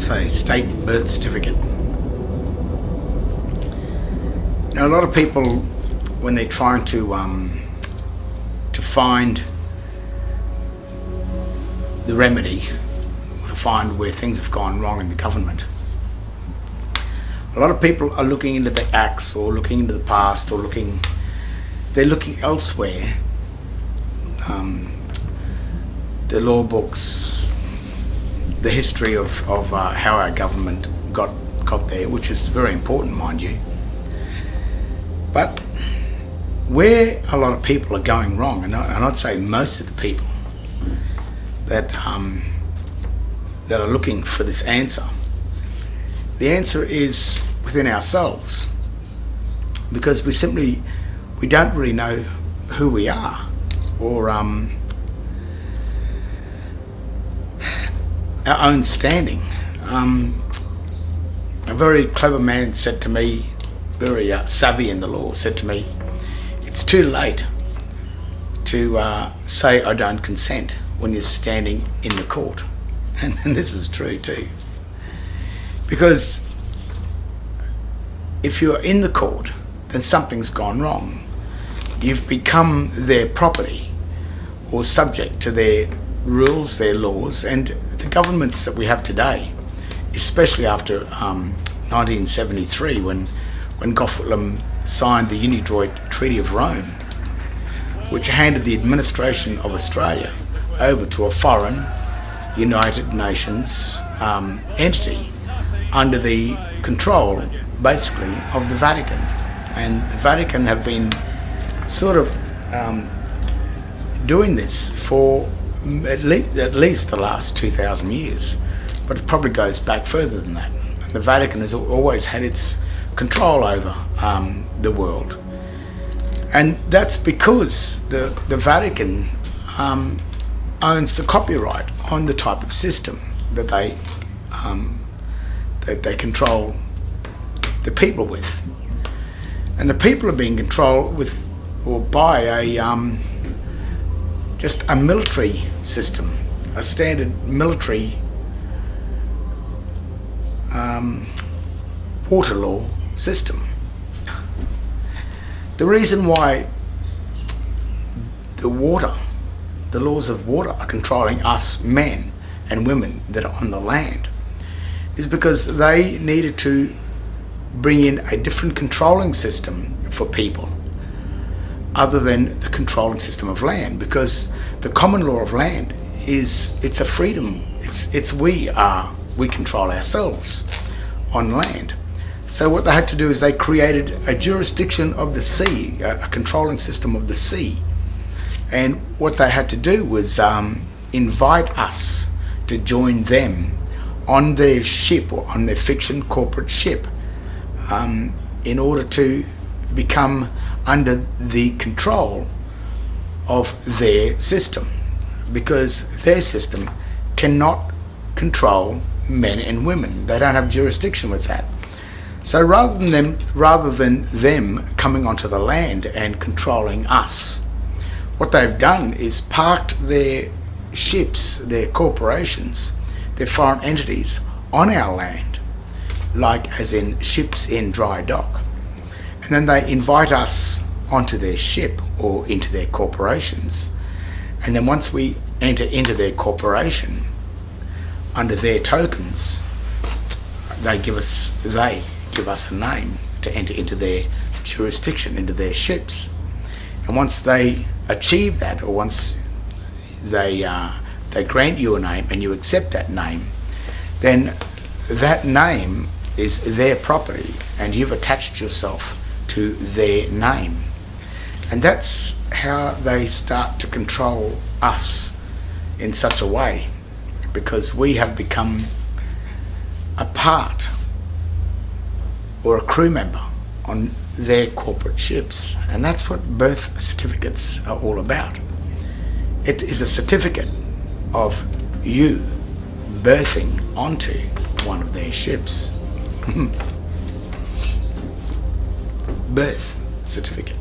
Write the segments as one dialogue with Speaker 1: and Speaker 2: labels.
Speaker 1: what's a state birth certificate? Now, a lot of people, when they're trying to find the remedy, to find where things have gone wrong in the government, a lot of people are looking into the acts or looking into the past or they're looking elsewhere. The law books, the history of how our government got there, which is very important, mind you. But where a lot of people are going wrong, and I'd say most of the people that are looking for this answer, the answer is within ourselves, because we don't really know who we are, or our own standing. A very clever man said to me, very savvy in the law, said to me, it's too late to say I don't consent when you're standing in the court. And this is true too. Because if you're in the court, then something's gone wrong. You've become their property or subject to their rules, their laws, and the governments that we have today, especially after 1973 when Gough Whitlam signed the Unidroit Treaty of Rome, which handed the administration of Australia over to a foreign United Nations entity under the control, basically, of the Vatican. And the Vatican have been sort of doing this for at least the last 2,000 years, but it probably goes back further than that. The Vatican has always had its control over the world, and that's because the Vatican owns the copyright on the type of system that they control the people with, and the people are being controlled with or by just a military system, a standard military water law system. The reason why the laws of water are controlling us men and women that are on the land is because they needed to bring in a different controlling system for people other than the controlling system of land, because the common law of land it's a freedom. We control ourselves on land. So what they had to do is they created a jurisdiction of the sea, a controlling system of the sea. And what they had to do was invite us to join them on their ship or on their fiction corporate ship in order to become under the control of their system, because their system cannot control men and women. They don't have jurisdiction with that. So rather than them coming onto the land and controlling us, what they've done is parked their ships, their corporations, their foreign entities on our land, like as in ships in dry dock. And then they invite us onto their ship or into their corporations. And then once we enter into their corporation, under their tokens, they give us a name to enter into their jurisdiction, into their ships. And once they achieve that, or once they grant you a name and you accept that name, then that name is their property and you've attached yourself to their name. And that's how they start to control us in such a way, because we have become a part or a crew member on their corporate ships. And that's what birth certificates are all about. It is a certificate of you birthing onto one of their ships. Birth certificate.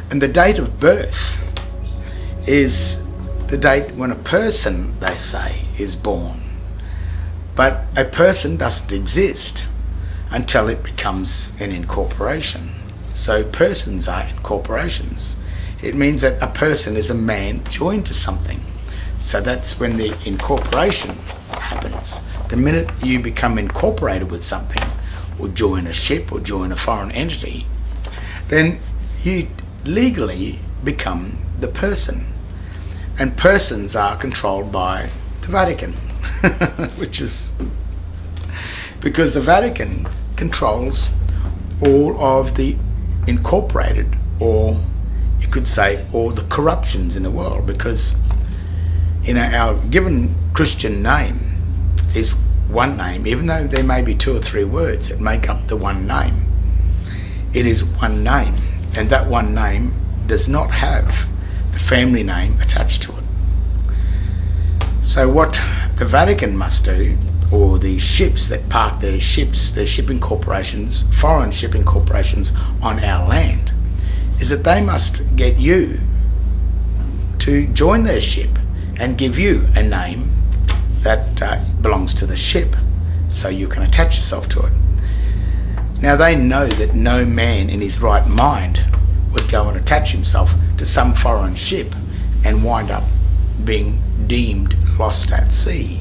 Speaker 1: And the date of birth is the date when a person, they say, is born. But a person doesn't exist until it becomes an incorporation. So persons are incorporations. It means that a person is a man joined to something. So that's when the incorporation happens. The minute you become incorporated with something, or join a ship, or join a foreign entity, then you legally become the person. And persons are controlled by the Vatican, which is because the Vatican controls all of the incorporated, or you could say all the corruptions in the world, because our given Christian name is one name, even though there may be 2 or 3 words that make up the one name. It is one name, and that one name does not have the family name attached to it. So what the Vatican must do, or the ships that park their shipping corporations, foreign shipping corporations on our land, is that they must get you to join their ship and give you a name that belongs to the ship, so you can attach yourself to it. Now they know that no man in his right mind would go and attach himself to some foreign ship and wind up being deemed lost at sea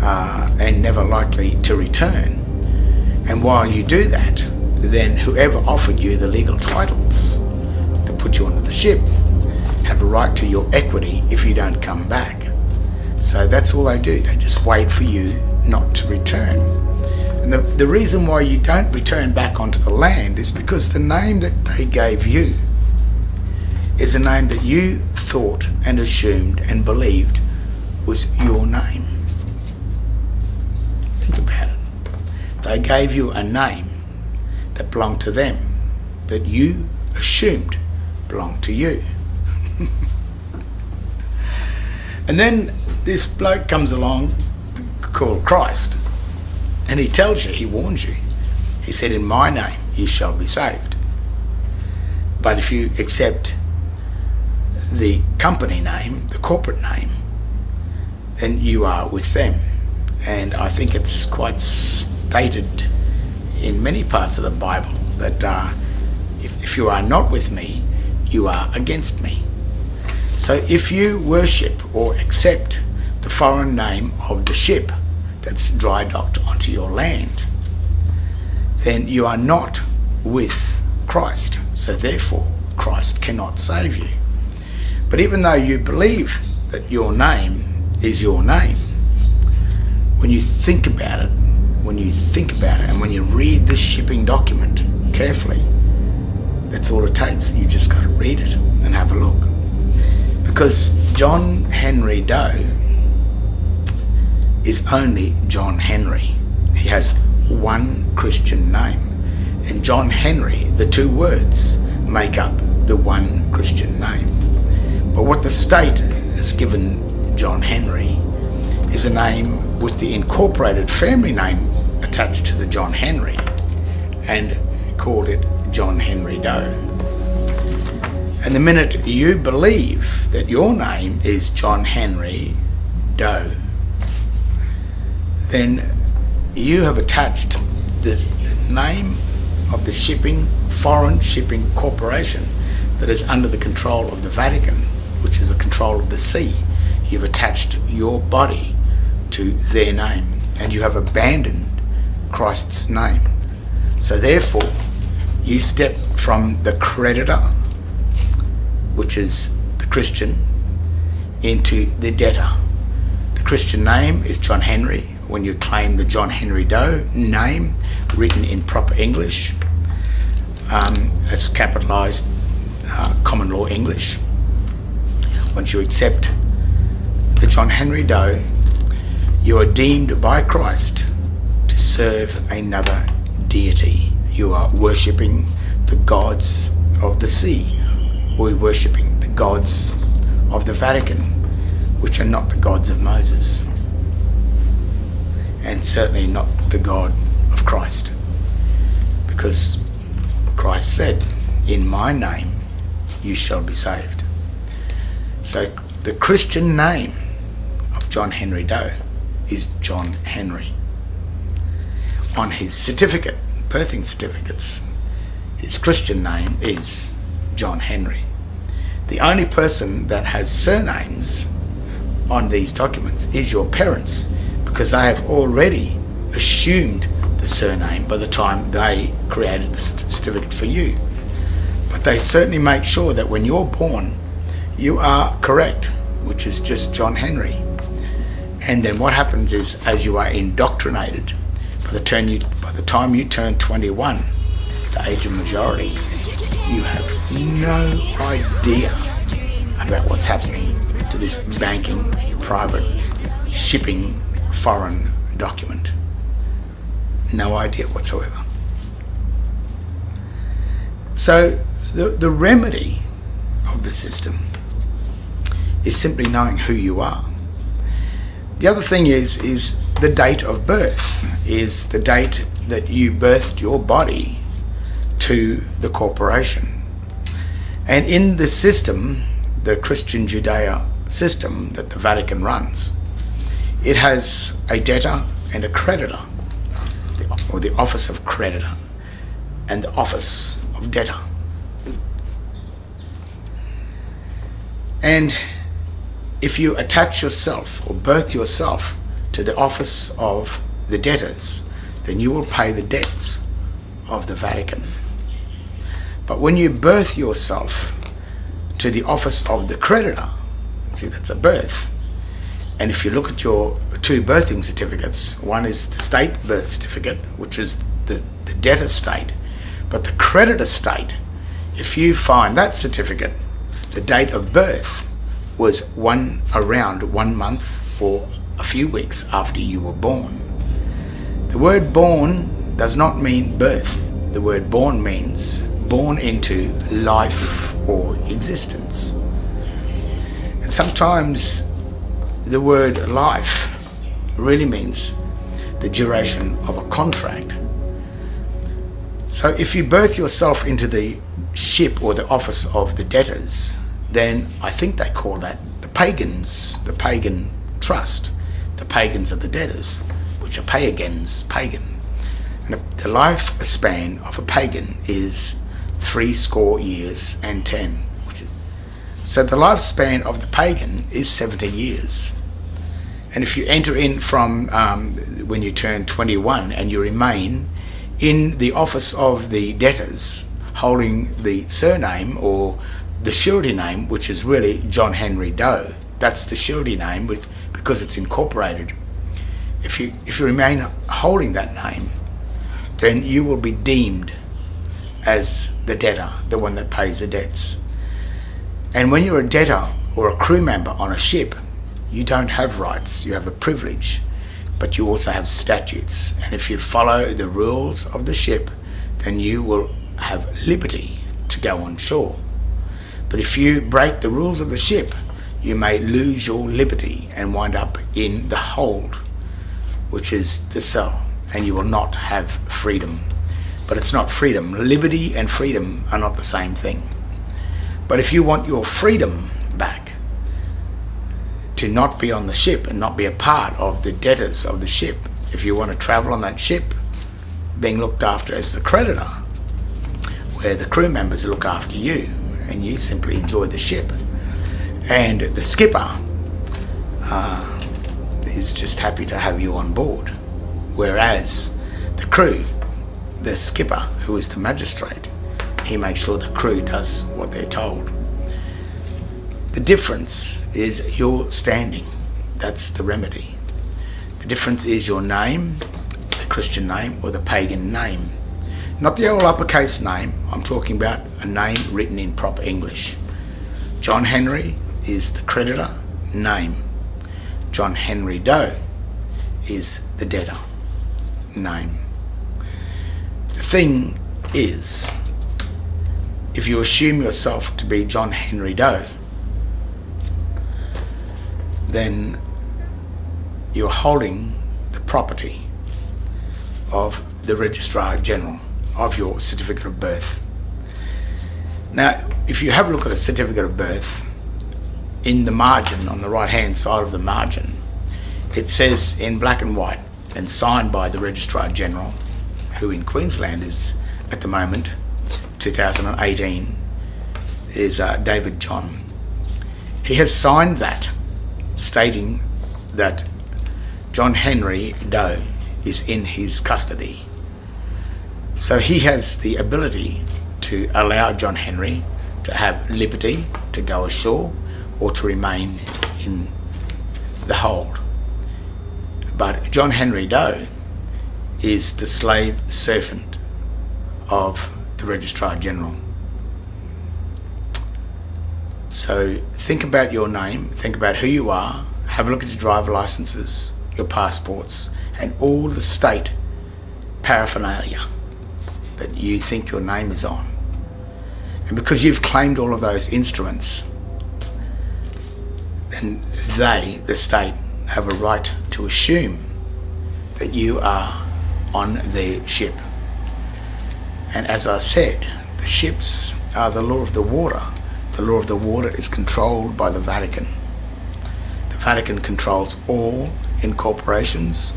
Speaker 1: and never likely to return. And while you do that, then whoever offered you the legal titles to put you onto the ship have a right to your equity if you don't come back. So that's all they do. They just wait for you not to return. And the reason why you don't return back onto the land is because the name that they gave you is a name that you thought and assumed and believed was your name. Think about it. They gave you a name that belonged to them, that you assumed belonged to you. And then this bloke comes along called Christ, and he tells you, he warns you. He said, in my name you shall be saved. But if you accept the company name, the corporate name, then you are with them. And I think it's quite stated in many parts of the Bible that if you are not with me, you are against me. So if you worship or accept the foreign name of the ship that's dry docked onto your land, then you are not with Christ. So therefore, Christ cannot save you. But even though you believe that your name is your name, when you think about it, and when you read this shipping document carefully, that's all it takes. You just got to read it and have a look. Because John Henry Doe is only John Henry. He has one Christian name. And John Henry, the 2 words, make up the one Christian name. But what the state has given John Henry is a name with the incorporated family name attached to the John Henry, and called it John Henry Doe. And the minute you believe that your name is John Henry Doe, then you have attached the name of the foreign shipping corporation that is under the control of the Vatican, which is the control of the sea. You've attached your body to their name, and you have abandoned Christ's name. So therefore, you step from the creditor, which is the Christian, into the debtor. The Christian name is John Henry. When you claim the John Henry Doe name, written in proper English, as capitalized common law English, once you accept the John Henry Doe, you are deemed by Christ to serve another deity. You are worshipping the gods of the sea, or worshipping the gods of the Vatican, which are not the gods of Moses, and certainly not the God of Christ, because Christ said, in my name you shall be saved. So the Christian name of John Henry Doe is John Henry. On his certificate, birthing certificates, his Christian name is John Henry. The only person that has surnames on these documents is your parents, because they have already assumed the surname by the time they created the certificate for you. But they certainly make sure that when you're born, you are correct, which is just John Henry. And then what happens is, as you are indoctrinated, by the time you turn 21, the age of majority, you have no idea about what's happening to this banking, private, shipping, foreign document. No idea whatsoever. So the remedy of the system is simply knowing who you are. The other thing is the date of birth, is the date that you birthed your body to the corporation. And in the system, the Christian Judea system that the Vatican runs, it has a debtor and a creditor, or the office of creditor and the office of debtor. And if you attach yourself or birth yourself to the office of the debtors, then you will pay the debts of the Vatican. But when you birth yourself to the office of the creditor, see, that's a birth. And if you look at your two birthing certificates, one is the state birth certificate, which is the debtor state, but the creditor state, if you find that certificate, the date of birth was around 1 month or a few weeks after you were born. The word born does not mean birth. The word born means born into life or existence. And sometimes the word life really means the duration of a contract. So if you birth yourself into the ship or the office of the debtors, then I think they call that the pagans, the pagan trust, the pagans of the debtors, which are pagan. And the lifespan of a pagan is 70 years and 10. So the lifespan of the pagan is 70 years. And if you enter in from when you turn 21 and you remain in the office of the debtors, holding the surname or the surety name, which is really John Henry Doe, that's the surety name because it's incorporated. If you remain holding that name, then you will be deemed as the debtor, the one that pays the debts. And when you're a debtor or a crew member on a ship, you don't have rights, you have a privilege, but you also have statutes. And if you follow the rules of the ship, then you will have liberty to go on shore. But if you break the rules of the ship, you may lose your liberty and wind up in the hold, which is the cell, and you will not have freedom. But it's not freedom. Liberty and freedom are not the same thing. But if you want your freedom back, to not be on the ship and not be a part of the debtors of the ship, if you want to travel on that ship, being looked after as the creditor, where the crew members look after you and you simply enjoy the ship, and the skipper is just happy to have you on board, whereas the crew, the skipper, who is the magistrate, he makes sure the crew does what they're told. The difference is your standing. That's the remedy. The difference is your name, the Christian name or the pagan name. Not the old uppercase name. I'm talking about a name written in proper English. John Henry is the creditor name. John Henry Doe is the debtor name. The thing is, if you assume yourself to be John Henry Doe, then you're holding the property of the Registrar General of your certificate of birth. Now, if you have a look at a certificate of birth, in the margin, on the right hand side of the margin, it says in black and white and signed by the Registrar General, who in Queensland is at the moment, 2018, is David John. He has signed that, stating that John Henry Doe is in his custody. So he has the ability to allow John Henry to have liberty to go ashore or to remain in the hold. But John Henry Doe is the slave servant of the Registrar General. So think about your name, think about who you are, have a look at your driver licenses, your passports, and all the state paraphernalia that you think your name is on. And because you've claimed all of those instruments, then they, the state, have a right to assume that you are on their ship. And as I said, the ships are the law of the water. The law of the water is controlled by the Vatican. The Vatican controls all incorporations,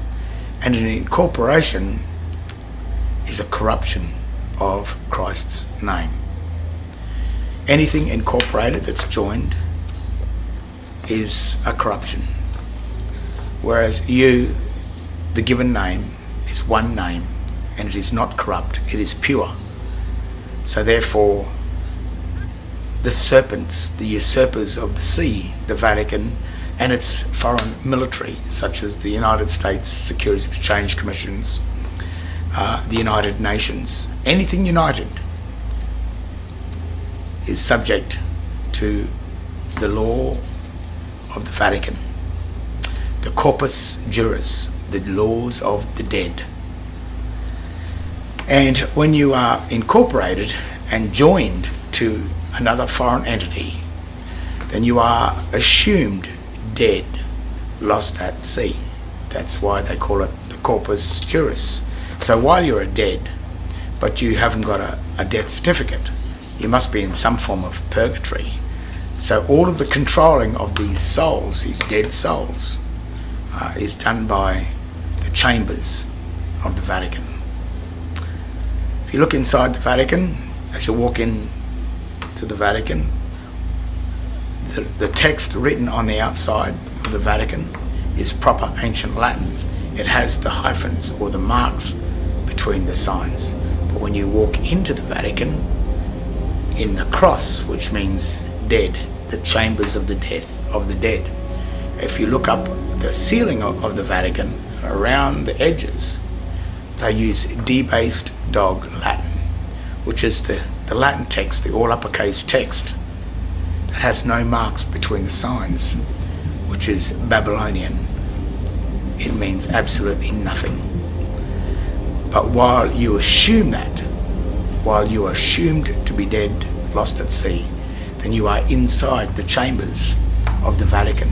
Speaker 1: and an incorporation is a corruption of Christ's name. Anything incorporated that's joined is a corruption. Whereas you, the given name, is one name, and it is not corrupt, it is pure. So therefore, the serpents, the usurpers of the sea, the Vatican, and its foreign military, such as the United States Securities Exchange Commissions, the United Nations, anything united is subject to the law of the Vatican, the corpus juris, the laws of the dead. And when you are incorporated and joined to another foreign entity, then you are assumed dead, lost at sea. That's why they call it the corpus juris. So while you're dead, but you haven't got a death certificate, you must be in some form of purgatory. So all of the controlling of these souls, these dead souls, is done by the chambers of the Vatican. If you look inside the Vatican, as you walk in to the Vatican, the text written on the outside of the Vatican is proper ancient Latin. It has the hyphens or the marks between the signs. But when you walk into the Vatican, in the cross, which means dead, the chambers of the dead, if you look up the ceiling of the Vatican, around the edges, they use debased dog Latin, which is the Latin text, the all uppercase text, that has no marks between the signs, which is Babylonian. It means absolutely nothing. But while you assume that, while you are assumed to be dead, lost at sea, then you are inside the chambers of the Vatican.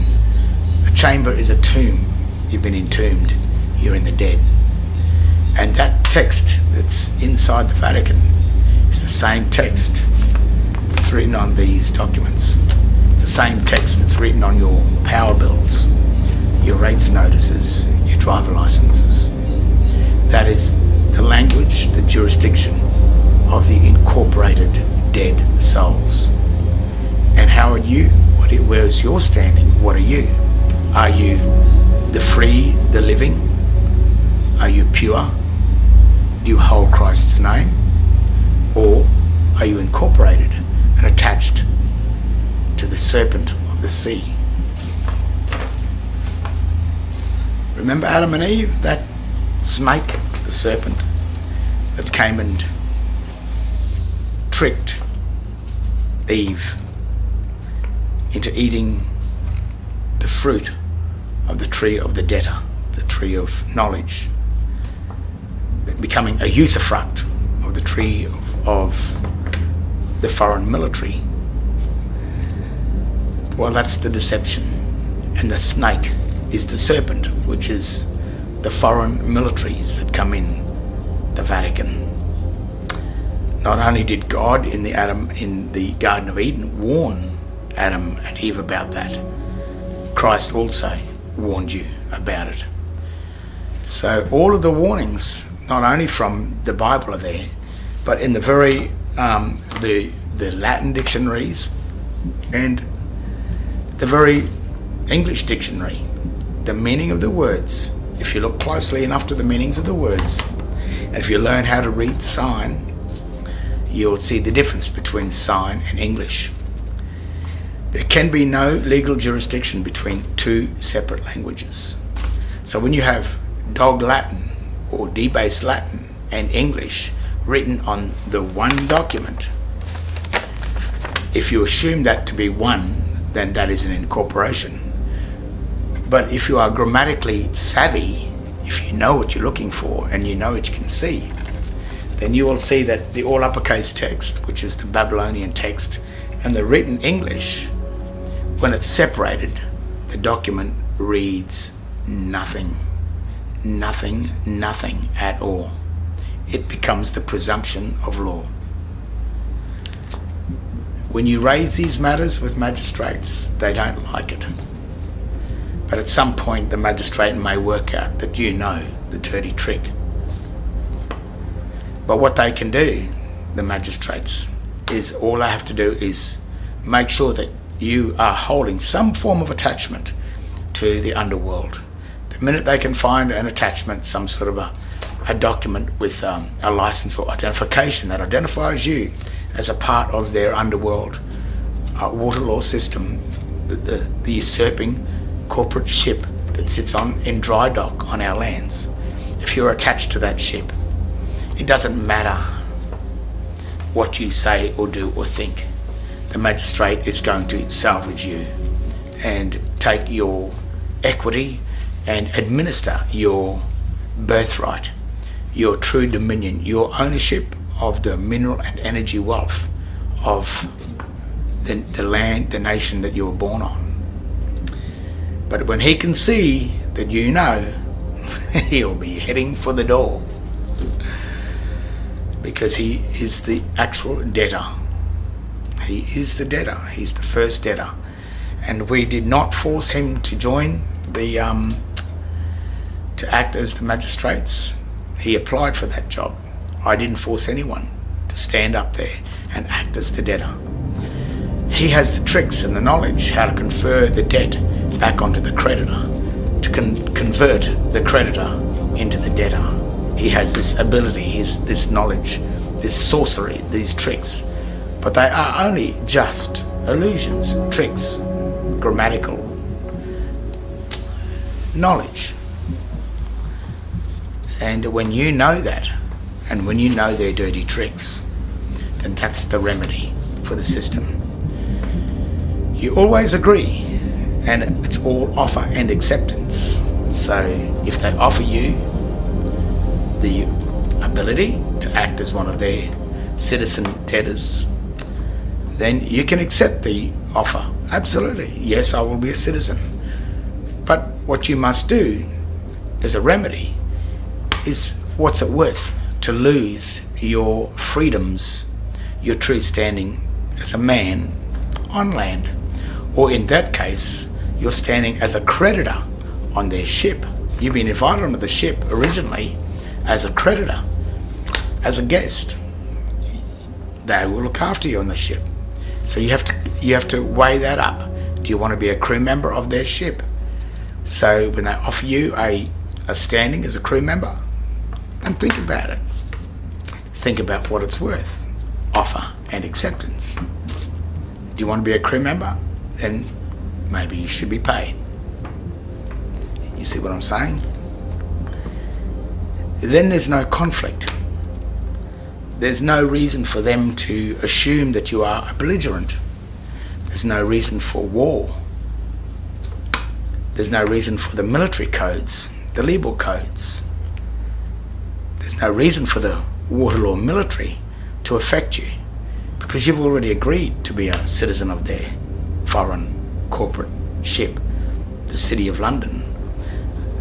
Speaker 1: A chamber is a tomb. You've been entombed. You're in the dead. And that text that's inside the Vatican is the same text that's written on these documents. It's the same text that's written on your power bills, your rates notices, your driver licenses. That is the language, the jurisdiction of the incorporated dead souls. And how are you? Where is your standing? What are you? Are you the free, the living? Are you pure? Do you hold Christ's name? Or are you incorporated and attached to the serpent of the sea? Remember Adam and Eve? That snake, the serpent, that came and tricked Eve into eating the fruit of the tree of the debtor, the tree of knowledge, becoming a usufruct of the tree of the foreign military. Well, that's the deception. And the snake is the serpent, which is the foreign militaries that come in the Vatican. Not only did God in the Garden of Eden warn Adam and Eve about that, Christ also warned you about it. So all of the warnings, not only from the Bible, are there, but in the very the Latin dictionaries and the very English dictionary. The meaning of the words, if you look closely enough to the meanings of the words, and if you learn how to read sign, you'll see the difference between sign and English. There can be no legal jurisdiction between two separate languages. So when you have dog Latin or debased Latin and English written on the one document, if you assume that to be one, then that is an incorporation. But if you are grammatically savvy, if you know what you're looking for and you know what you can see, then you will see that the all uppercase text, which is the Babylonian text, and the written English, when it's separated, the document reads nothing. Nothing, nothing at all. It becomes the presumption of law. When you raise these matters with magistrates, they don't like it. But at some point the magistrate may work out that you know the dirty trick. But what they can do, the magistrates, is all they have to do is make sure that you are holding some form of attachment to the underworld. The minute they can find an attachment, some sort of a document with a license or identification that identifies you as a part of their underworld water law system, the usurping corporate ship that sits in dry dock on our lands, if you're attached to that ship, it doesn't matter what you say or do or think. The magistrate is going to salvage you and take your equity and administer your birthright, your true dominion, your ownership of the mineral and energy wealth of the land, the nation that you were born on. But when he can see that you know, he'll be heading for the door, because he is the actual debtor. He is the debtor. He's the first debtor. And we did not force him to join to act as the magistrates. He applied for that job. I didn't force anyone to stand up there and act as the debtor. He has the tricks and the knowledge how to confer the debt back onto the creditor, to convert the creditor into the debtor. He has this ability, this knowledge, this sorcery, these tricks. But they are only just illusions, tricks, grammatical knowledge. And when you know that, and when you know their dirty tricks, then that's the remedy for the system. You always agree, and it's all offer and acceptance. So if they offer you the ability to act as one of their citizen debtors, then you can accept the offer. Absolutely, yes, I will be a citizen. But what you must do as a remedy is, what's it worth to lose your freedoms, your true standing as a man on land? Or in that case, you're standing as a creditor on their ship. You've been invited onto the ship originally as a creditor, as a guest. They will look after you on the ship. So you have to weigh that up. Do you want to be a crew member of their ship? So when they offer you a standing as a crew member, and think about it. Think about what it's worth. Offer and acceptance. Do you want to be a crew member? Then maybe you should be paid. You see what I'm saying? Then there's no conflict. There's no reason for them to assume that you are a belligerent. There's no reason for war. There's no reason for the military codes, the legal codes. There's no reason for the water law military to affect you, because you've already agreed to be a citizen of their foreign corporate ship, the City of London,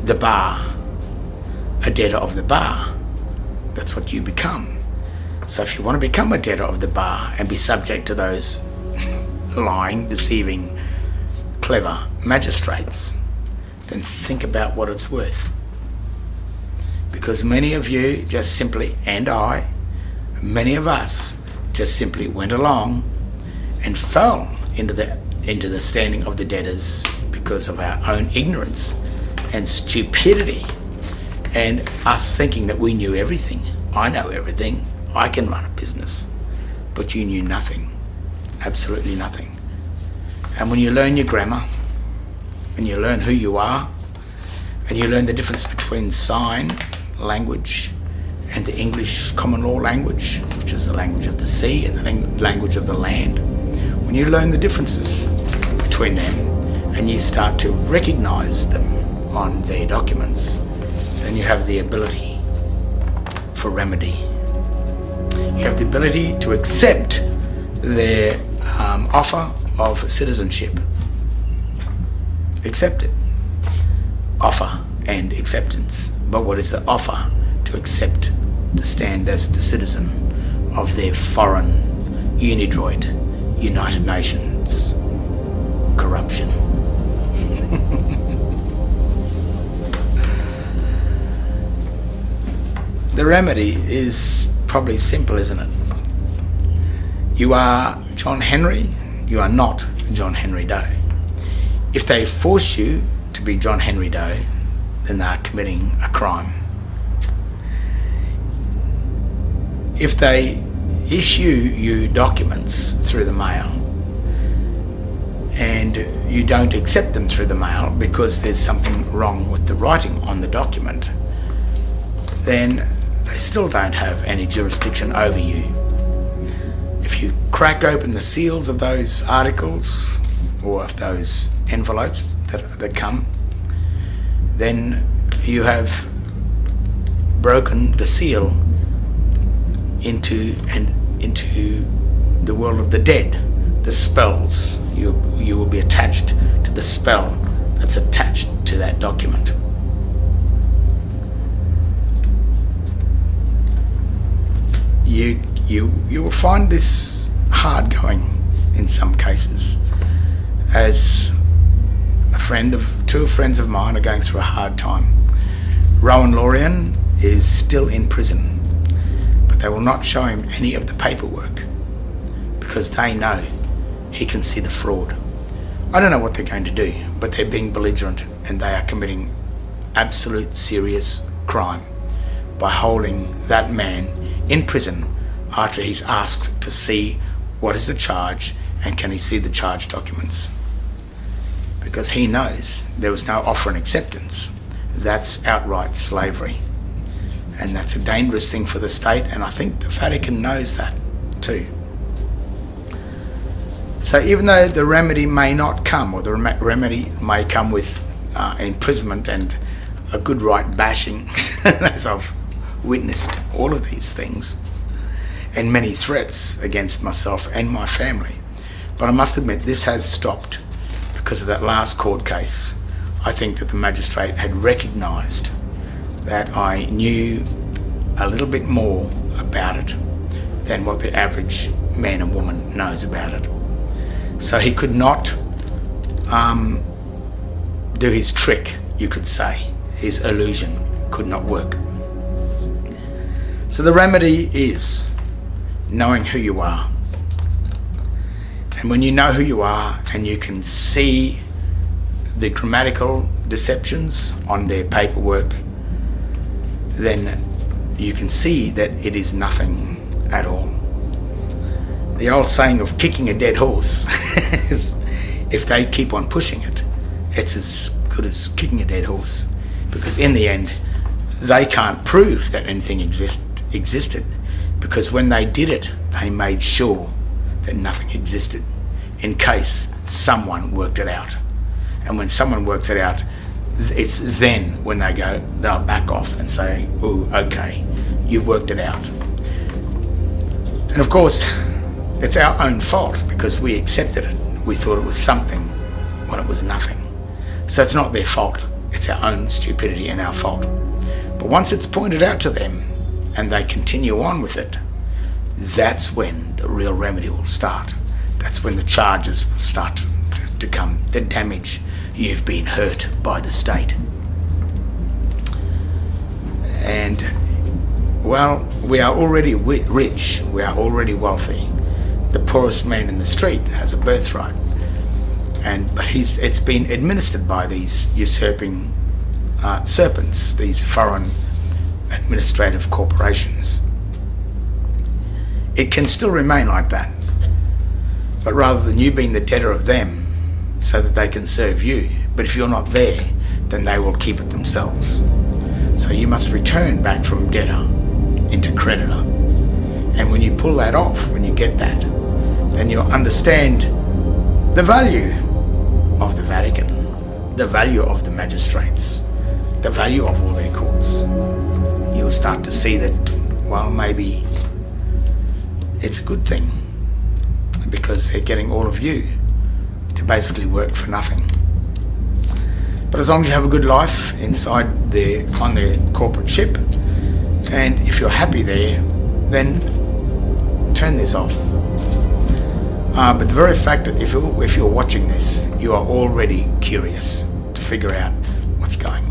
Speaker 1: the bar, a debtor of the bar. That's what you become. So if you want to become a debtor of the bar and be subject to those lying, deceiving, clever magistrates, then think about what it's worth. Because many of you just simply, and many of us just simply went along and fell into the standing of the debtors because of our own ignorance and stupidity, and us thinking that we knew everything. I know everything. I can run a business. But you knew nothing. Absolutely nothing. And when you learn your grammar, and you learn who you are, and you learn the difference between sign language and the English common law language, which is the language of the sea and the language of the land, when you learn the differences between them and you start to recognize them on their documents, then you have the ability for remedy. You have the ability to accept their offer of citizenship. Accept it. Offer and acceptance. But what is the offer? To accept, to stand as the citizen of their foreign unidroit United Nations corruption. The remedy is probably simple, isn't it? You are John Henry, you are not John Henry Doe. If they force you to be John Henry Doe, then they are committing a crime. If they issue you documents through the mail and you don't accept them through the mail because there's something wrong with the writing on the document, then they still don't have any jurisdiction over you. If you crack open the seals of those articles or of those envelopes that come, then you have broken the seal into the world of the dead, the spells. You will be attached to the spell that's attached to that document. You will find this hard going in some cases. As two friends of mine are going through a hard time. Rowan Lorian is still in prison, but they will not show him any of the paperwork because they know he can see the fraud. I don't know what they're going to do, but they're being belligerent and they are committing absolute serious crime by holding that man in prison after he's asked to see what is the charge and can he see the charge documents. Because he knows there was no offer and acceptance. That's outright slavery. And that's a dangerous thing for the state, and I think the Vatican knows that too. So even though the remedy may not come, or the remedy may come with imprisonment and a good right bashing, as I've witnessed all of these things, and many threats against myself and my family. But I must admit, this has stopped because of that last court case. I think that the magistrate had recognised that I knew a little bit more about it than what the average man and woman knows about it. So he could not do his trick, you could say. His illusion could not work. So the remedy is knowing who you are. And when you know who you are and you can see the grammatical deceptions on their paperwork, then you can see that it is nothing at all. The old saying of kicking a dead horse is, if they keep on pushing it, it's as good as kicking a dead horse, because in the end they can't prove that anything existed, because when they did it, they made sure that nothing existed in case someone worked it out. And when someone works it out, it's then when they'll back off and say, oh, okay, you've worked it out. And of course, it's our own fault because we accepted it. We thought it was something when it was nothing. So it's not their fault. It's our own stupidity and our fault. But once it's pointed out to them and they continue on with it, that's when the real remedy will start. That's when the charges will start to come, the damage you've been hurt by the state. And, well, we are already rich, we are already wealthy. The poorest man in the street has a birthright, but it's been administered by these usurping serpents, these foreign administrative corporations. It can still remain like that, but rather than you being the debtor of them so that they can serve you, but if you're not there, then they will keep it themselves. So you must return back from debtor into creditor. And when you pull that off, when you get that, then you'll understand the value of the Vatican, the value of the magistrates, the value of all their courts. You'll start to see that, well, maybe it's a good thing, because they're getting all of you to basically work for nothing. But as long as you have a good life on their corporate ship, and if you're happy there, then turn this off. But the very fact that if you're watching this, you are already curious to figure out what's going on.